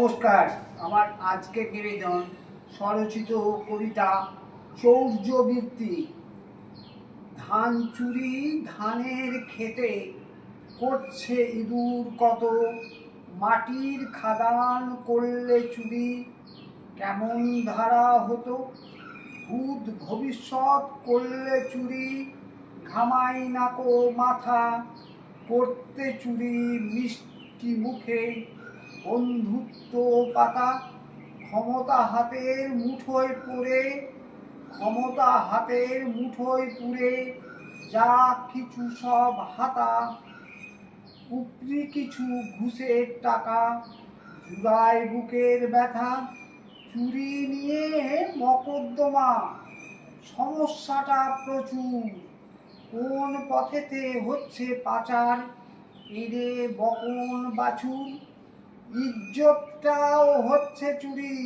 নমস্কার। আমার আজকের নিবেদন স্বরচিত কবিতা চৌর্যবৃত্তি। ধান চুরি ধানের খেতে করছে ইঁদুর কত, মাটির খাদান করলে চুরি কেমন ধারা হতো। ভূত ভবিষ্যৎ করলে চুরি ঘামাই নাকো মাথা, করতে চুরি মিষ্টি মুখে বন্ধুত্ব পাতা। ক্ষমতা হাতের মুঠোয় পড়ে, ক্ষমতা হাতের মুঠোয় পুরে যা কিছু সব হাতা, উপরি কিছু ঘুষের টাকা জুড়ায় বুকের ব্যথা। চুরি নিয়ে মকদ্দমা সমস্যাটা প্রচুর, কোন পথেতে হচ্ছে পাচার এরে বকন বাছুর। ইজ্জতটাও হচ্ছে চুরি,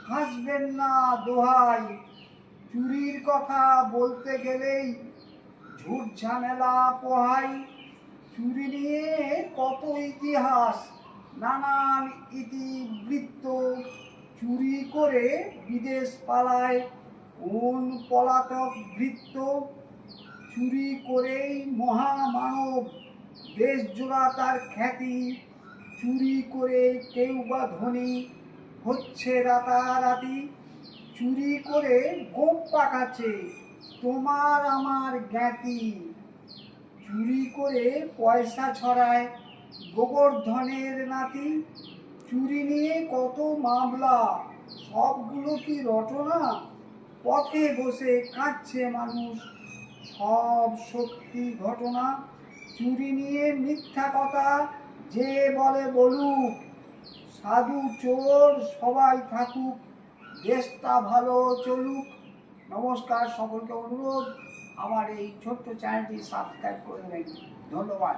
হাসবেন না দোহাই, চুরির কথা বলতে গেলেই ঝুট ঝামেলা পোহাই। চুরি নিয়ে কত ইতিহাস, নানান ইতিবৃত্ত, চুরি করে বিদেশ পালায় কোন পলাতক ভৃত্য। চুরি করেই মহামানব দেশ জোড়া তার খ্যাতি, চুরি করে কেউ বা ধনী হচ্ছে রাতারাতি। চুরি করে গোপ পাকাচ্ছে তোমার আমার জ্ঞাতি, চুরি করে পয়সা ছড়ায় গোবর্ধনের নাতি। চুরি নিয়ে কত মামলা, সবগুলো কি রটনা, পথে বসে কাঁদছে মানুষ সব সত্যি ঘটনা। চুরি নিয়ে মিথ্যা কথা যে বলে বলুক, সাধু চোর সবাই থাকুক, দেশটা ভালো চলুক। নমস্কার, সকলকে অনুরোধ আমার এই ছোট্ট চ্যানেলটি সাবস্ক্রাইব করে নেবেন। ধন্যবাদ।